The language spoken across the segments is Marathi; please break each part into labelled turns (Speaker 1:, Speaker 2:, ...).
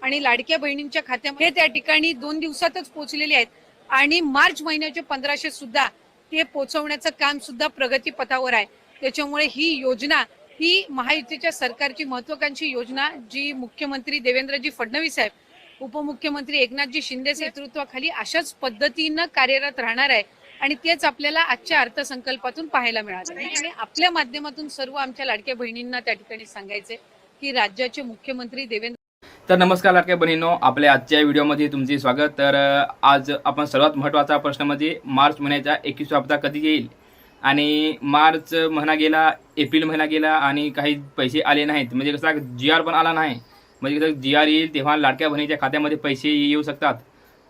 Speaker 1: आणि लाडक्या बहिणींच्या खात्यामध्ये त्या ठिकाणी 2 दिवसातच पोहोचलेले आहेत आणि मार्च महिन्याचे 1500 सुद्धा ते पोहोचवण्याचं काम सुद्धा प्रगतीपथावर आहे। त्याच्यामुळे ही योजना ही महायुतीच्या सरकारची महत्त्वाकांक्षी योजना जी मुख्यमंत्री देवेंद्रजी फडणवीस साहेब उपमुख्यमंत्री एकनाथजी शिंदे नेतृत्वाखाली अशाच पद्धतीनं कार्यरत राहणार आहे आणि तेच आपल्याला आजच्या अर्थसंकल्पातून पाहायला मिळाले। आणि आपल्या माध्यमातून सर्व आमच्या लाडक्या बहिणींना त्या ठिकाणी सांगायचे की राज्याचे मुख्यमंत्री देवेंद्र
Speaker 2: तर नमस्कार लाडक्या बहिणींनो, आपल्या आजच्या व्हिडिओमध्ये तुमचे स्वागत। तर आज आपण सर्वात महत्त्वाचा प्रश्न म्हणजे मार्च महिन्याचा 21वा हप्ता कधी येईल आणि मार्च महिना गेला, एप्रिल महिना गेला आणि काही पैसे आले नाहीत, म्हणजे कसं GR पण आला नाही। म्हणजे कसं GR येईल तेव्हा लाडक्या बहिणीच्या खात्यामध्ये पैसे येऊ शकतात,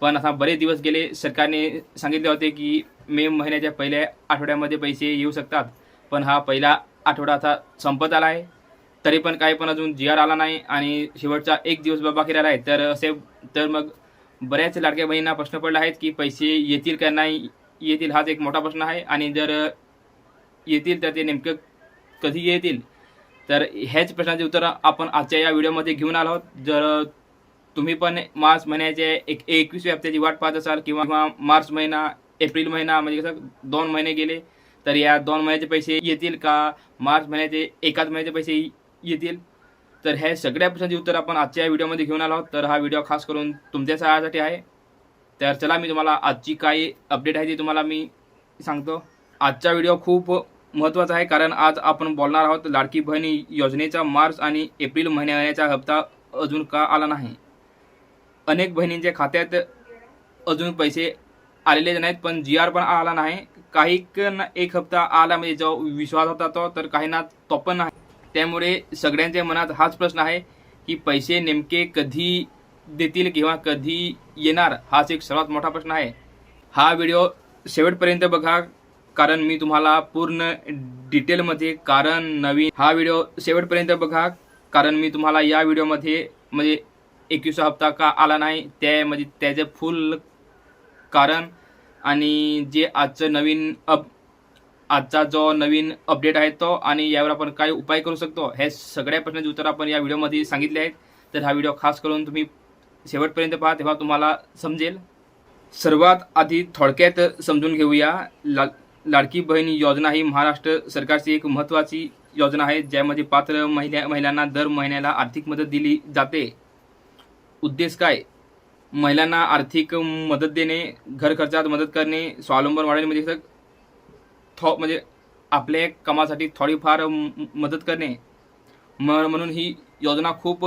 Speaker 2: पण आता बरेच दिवस गेले सरकारने सांगितले होते की मे महिन्याच्या पहिल्या आठवड्यामध्ये पैसे येऊ शकतात, पण हा पहिला आठवडा आता संपत आला आहे तरी पण काही पण अजून GR आला नाही आणि शेवटचा एक दिवस बाकी राहिला आहे। तर मग बऱ्याच लाडक्या बहिणींना प्रश्न पडला आहे की पैसे येतील का नाही येतील, हाच एक मोठा प्रश्न आहे। आणि जर येतील तर ते नेमकं कधी येतील, तर ह्याच प्रश्नाचे उत्तर आपण आजच्या या व्हिडिओमध्ये घेऊन आलो आहोत। जर तुम्ही पण मार्च महिन्याचे 21व्या हप्त्याची वाट पाहत असाल किंवा मार्च महिना एप्रिल महिना म्हणजे कसं 2 महिने गेले, तर या 2 महिन्याचे पैसे येतील का, मार्च महिन्याचे एकाच महिन्याचे पैसे येतील, तर हे सगळ्या प्रश्नांची उत्तर आपण आजच्या व्हिडिओमध्ये घेऊन आलो आहोत। तर हा व्हिडिओ खास करून तुमच्या सहाय्यासाठी आहे। तर चला मी तुम्हाला आजची काय अपडेट आहे ती तुम्हाला मी सांगतो। आजचा व्हिडिओ खूप महत्त्वाचा आहे कारण आज आपण बोलणार आहोत लाडकी बहिणी योजनेचा मार्च आणि एप्रिल महिन्याचा हप्ता अजून का आला नाही। अनेक बहिणींच्या खात्यात अजून पैसे आलेले नाहीत, पण GR पण आला नाही। काही एक हप्ता आला म्हणजे जो विश्वास होता तो, तर काहींना तो पण नाही। त्यामुळे सगळ्यांच्या मनात हाच प्रश्न आहे की पैसे नेमके कधी देतील किंवा कधी येणार, हाच एक सर्वात मोठा प्रश्न आहे। हा व्हिडिओ शेवटपर्यंत बघा कारण मी तुम्हाला पूर्ण डिटेलमध्ये हा व्हिडिओ शेवटपर्यंत बघा कारण मी तुम्हाला या व्हिडिओमध्ये म्हणजे 21वा हप्ता का आला नाही त्याचे फुल कारण आणि जे आजचा जो नवीन अपडेट आहे तो आणि यावर आपण काय उपाय करू शकतो, हे सगळ्या प्रश्नांचे उत्तर आपण या व्हिडिओमध्ये सांगितले आहेत। तर हा व्हिडिओ खास करून तुम्ही शेवटपर्यंत पहा तेव्हा तुम्हाला समजेल। सर्वात आधी थोडक्यात समजून घेऊया। लाडकी बहीण योजना ही महाराष्ट्र सरकारची एक महत्त्वाची योजना आहे ज्यामध्ये पात्र महिलांना दर महिन्याला आर्थिक मदत दिली जाते। उद्देश काय, महिलांना आर्थिक मदत देणे, घर खर्चात मदत करणे, स्वावलंबन वाढवणे, म्हणजे आपल्या कामासाठी थोडीफार मदत करणे, म्हणून ही योजना खूप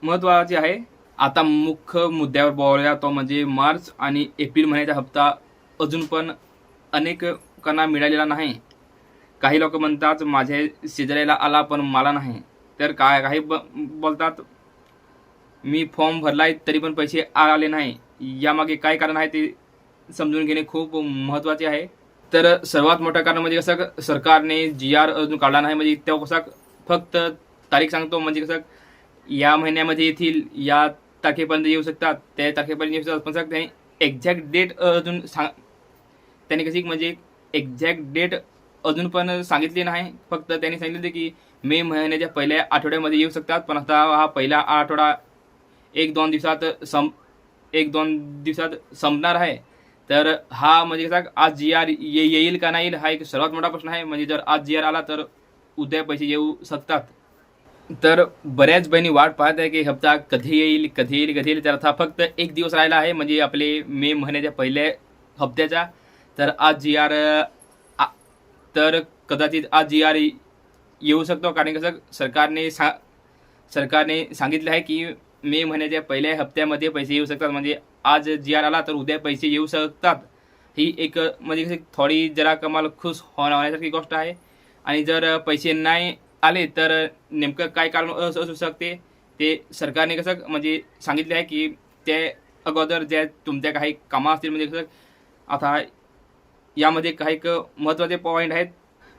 Speaker 2: महत्त्वाची आहे। आता मुख्य मुद्द्यावर बोलूया तो म्हणजे मार्च आणि एप्रिल महिन्याचा हप्ता अजून पण अनेकांना मिळालेला नाही। काही लोक म्हणतात माझ्या शेजाऱ्याला आला पण मला नाही, तर काही बोलतात मी फॉर्म भरलाय तरी पण पैसे आले नाही। यामागे काय कारण आहे ते समजून घेणे खूप महत्त्वाचे आहे। तर सर्वात मोठं कारण म्हणजे कसं सरकारने GR अजून काढला नाही, म्हणजे तेव्हा कसं फक्त तारीख सांगतो, म्हणजे कसं या महिन्यामध्ये येतील, या तारखेपर्यंत येऊ शकतात, त्या तारखेपर्यंत येऊ शकतात, पण सर त्यांनी एक्झॅक्ट डेट अजून त्यांनी कशी म्हणजे एक्झॅक्ट डेट अजून पण सांगितली नाही। फक्त त्यांनी सांगितले की मे महिन्याच्या पहिल्या आठवड्यामध्ये येऊ शकतात, पण आता हा पहिला आठवडा एक दोन दिवसात संपणार आहे। तर हा म्हणजे कसं आज GR येईल का नाही हा एक सर्वात मोठा प्रश्न आहे। म्हणजे जर आज GR आला तर उद्या पैसे येऊ शकतात। तर बऱ्याच बहिणी वाट पाहत आहे की हप्ता कधी येईल। तर आता फक्त एक दिवस राहिला आहे म्हणजे आपले मे महिन्याच्या पहिल्या हप्त्याचा। तर आज GR तर कदाचित आज GR येऊ शकतो कारण कसं सरकारने सांगितले आहे की मे महिन्याच्या पहिल्या हप्त्यामध्ये पैसे येऊ शकतात, म्हणजे आज GR आला तर उद्या पैसे येऊ शकतात। ही एक म्हणजे थोडी जरा कमाल खुश होण्यासारखी गोष्ट आहे। आणि जर पैसे नाही आले तर नेमकं काय कारण असू शकते ते सरकारने कसं म्हणजे सांगितले आहे की ते अगोदर ज्या तुमच्या काही कामं असतील, म्हणजे कसं आता यामध्ये काही महत्त्वाचे पॉईंट आहेत।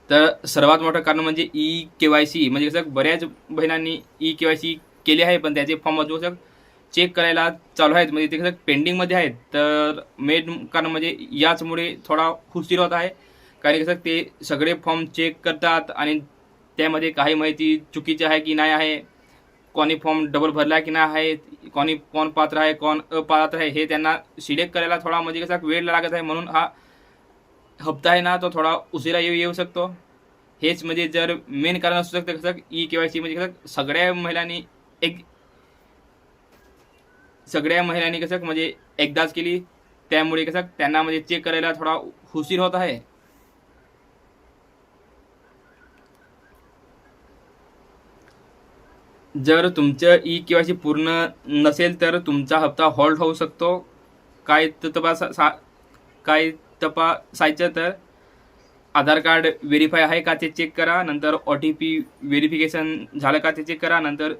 Speaker 2: तर सर्वात मोठं कारण म्हणजे EKYC, म्हणजे कसं बऱ्याच बहिणांनी EKYC केले आहे पण त्याचे फॉर्म अजून चेक करायला चालू आहेत, म्हणजे ते कसं पेंडिंगमध्ये आहेत। तर मेन कारण म्हणजे याचमुळे थोडा उशीर होत आहे कारण कसं ते सगळे फॉर्म चेक करतात आणि त्यामध्ये काही माहिती चुकीची आहे की नाही आहे, कोणी फॉर्म डबल भरला की नाही आहे, कोण पात्र आहे कोण अपात्र आहे हे त्यांना सिलेक्ट करायला थोडा म्हणजे कसा वेळ लागत आहे, म्हणून हा हप्ता आहे ना तो थोडा उशिरा येऊ शकतो. हेच म्हणजे जर मेन कारण असू शकतं कसं KYC म्हणजे कसं सगळ्या महिलांनी कसं म्हणजे एकदाच केली, त्यामुळे कसं त्यांना म्हणजे चेक करायला थोडा उशीर होत आहे. जर तुमचं KYC पूर्ण नसेल तर तुमचा हप्ता होल्ड होऊ शकतो. काय तपासायचं तर आधार कार्ड व्हेरीफाय आहे का ते चेक करा, नंतर OTP व्हेरिफिकेशन झालं का ते चेक करा. नंतर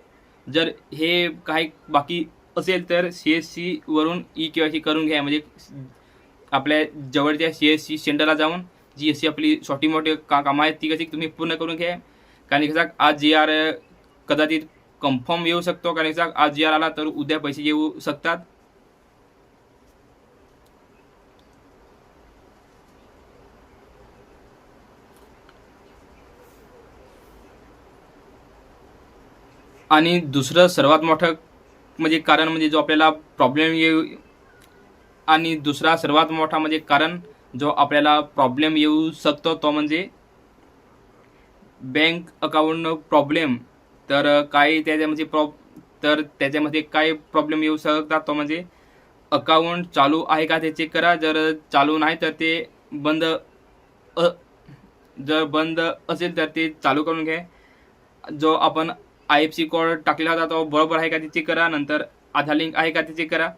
Speaker 2: जर हे काही बाकी असेल तर CSC वरून KYC करून घ्या. म्हणजे आपल्या जवळच्या CSC सेंटरला जाऊन जी अशी आपली छोटी मोठी कामं आहेत ती कशी तुम्ही पूर्ण करून घ्या. कारण कसं आज GR कदाचित कन्फर्म येऊ शकतो, कारण कसं आज GR आला तर उद्या पैसे येऊ शकतात. आणि दुसरं सर्वात मोठं म्हणजे कारण म्हणजे जो आपल्याला प्रॉब्लेम येऊ आणि दुसरा सर्वात मोठा म्हणजे कारण जो आपल्याला प्रॉब्लेम येऊ शकतो तो म्हणजे बँक अकाउंट प्रॉब्लेम. तर काही त्याच्यामध्ये काय प्रॉब्लेम येऊ शकतात तो म्हणजे अकाउंट चालू आहे का ते चेक करा. जर चालू नाही तर ते जर बंद असेल तर ते चालू करून घ्या. जो आपण IFSC कोड टाकलेला होता तो बरोबर आहे का ते चेक करा. नंतर आधार लिंक आहे का ते चेक करा.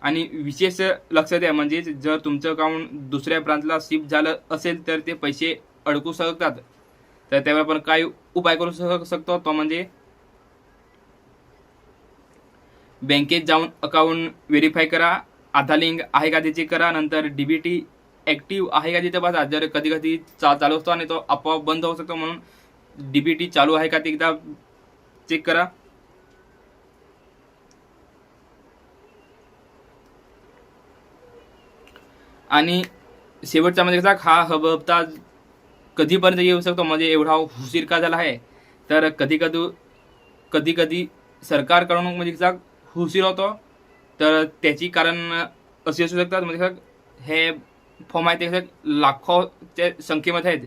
Speaker 2: आणि विशेष लक्ष द्या म्हणजे जर तुमचं अकाउंट दुसऱ्या ब्रांचला शिफ्ट झालं असेल तर ते पैसे अडकू शकतात. तर त्यावर आपण काय उपाय करू शकतो तो म्हणजे बँकेत जाऊन अकाउंट व्हेरीफाय करा, आधार लिंक आहे का ते चेक करा. नंतर DBT ॲक्टिव्ह आहे का ते तपासा. जर कधी कधी चालू असतो आणि तो आपोआप बंद होऊ शकतो, म्हणून DBT चालू आहे का ते एकदा चेक करा. आणि शेवटचा म्हणजे कसा हा हप्ता कधीपर्यंत येऊ शकतो म्हणजे एवढा उशीर का झाला आहे तर कधी कधी सरकारकडून म्हणजे कसा उशीर होतो. तर त्याची कारण अशी असू शकतात म्हणजे हे फॉर्म आहे ते लाखोच्या संख्येमध्ये आहेत.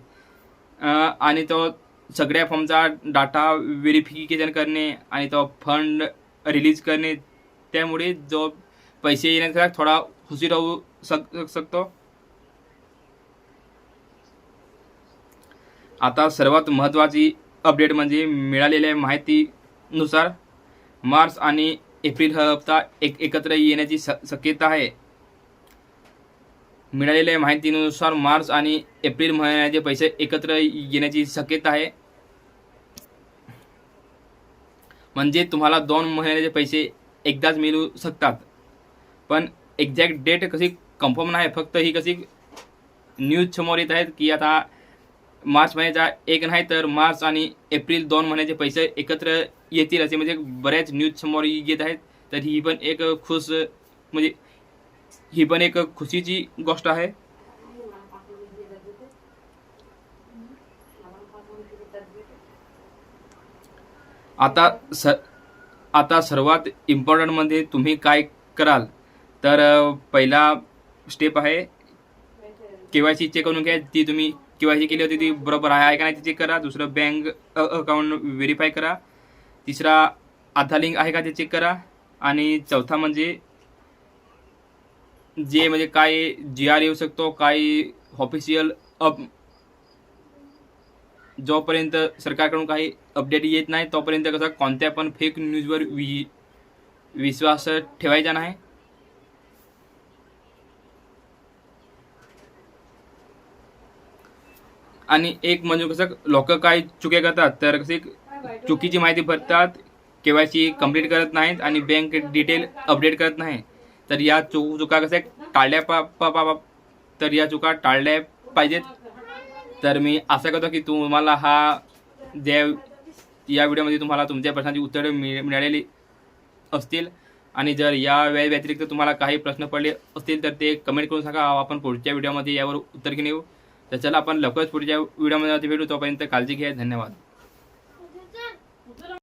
Speaker 2: आणि तो सगळ्या फॉर्मचा डाटा व्हेरिफिकेशन करणे आणि तो फंड रिलीज करणे, त्यामुळे जो पैसे येण्याचा थोडा उशीर होऊ शकतो. आता सर्वात महत्त्वाची अपडेट म्हणजे मिळालेल्या माहितीनुसार मार्च आणि एप्रिल हा हप्ता एकत्र येण्याची शक्यता आहे. मिळालेल्या माहितीनुसार मार्च आणि एप्रिल महिन्याचे पैसे एकत्र येण्याची शक्यता आहे. म्हणजे तुम्हाला 2 महिन्याचे पैसे एकदाच मिळू शकतात. पण एक्झॅक्ट डेट कशी कन्फर्म नाही, फक्त ही कशी न्यूज समोर येत आहेत की आता मार्च महिन्याचा एक नाही तर मार्च आणि एप्रिल 2 महिन्याचे पैसे एकत्र येतील असे म्हणजे बऱ्याच न्यूज समोर येत आहेत. तर ही पण एक खुशीची गोष्ट आहे. आता सर्वात इम्पॉर्टंट मध्ये तुम्ही काय कराल तर पहिला स्टेप आहे KYC चेक करून घ्या. ती तुम्ही KYC केली होती ती बरोबर आहे का नाही ते चेक करा. दुसरं बँक अकाउंट व्हेरीफाय करा. तिसरा आधार लिंक आहे का ते चेक करा. आणि चौथा म्हणजे जे म्हणजे काय GR येऊ शकतो, काय ऑफिशियल जोपर्यंत सरकारकडून काही अपडेट येत नाही तोपर्यंत कसं कोणत्या पण फेक न्यूजवर विश्वास ठेवायचा नाही. आणि एक म्हणजे कसं लोक काय चुक्या करतात तर कशी चुकीची माहिती भरतात, KYC कंप्लीट करत नाहीत आणि बँक डिटेल अपडेट करत नाही. तर या चुका कशा टाळल्या पाहिजेत. तर मी आशा करतो की तुम्हाला या व्हिडिओमध्ये तुम्हाला तुमच्या प्रश्नांची उत्तरे मिळालेली असतील. आणि जर या व्यतिरिक्त तुम्हाला काही प्रश्न पडले असतील तर ते कमेंट करून सांगा. आपण पुढच्या व्हिडिओमध्ये यावर उत्तर घेऊन येऊ. तर चला आपण लवकरच पुढच्या व्हिडिओमध्ये भेटू. तोपर्यंत काळजी घ्या. धन्यवाद.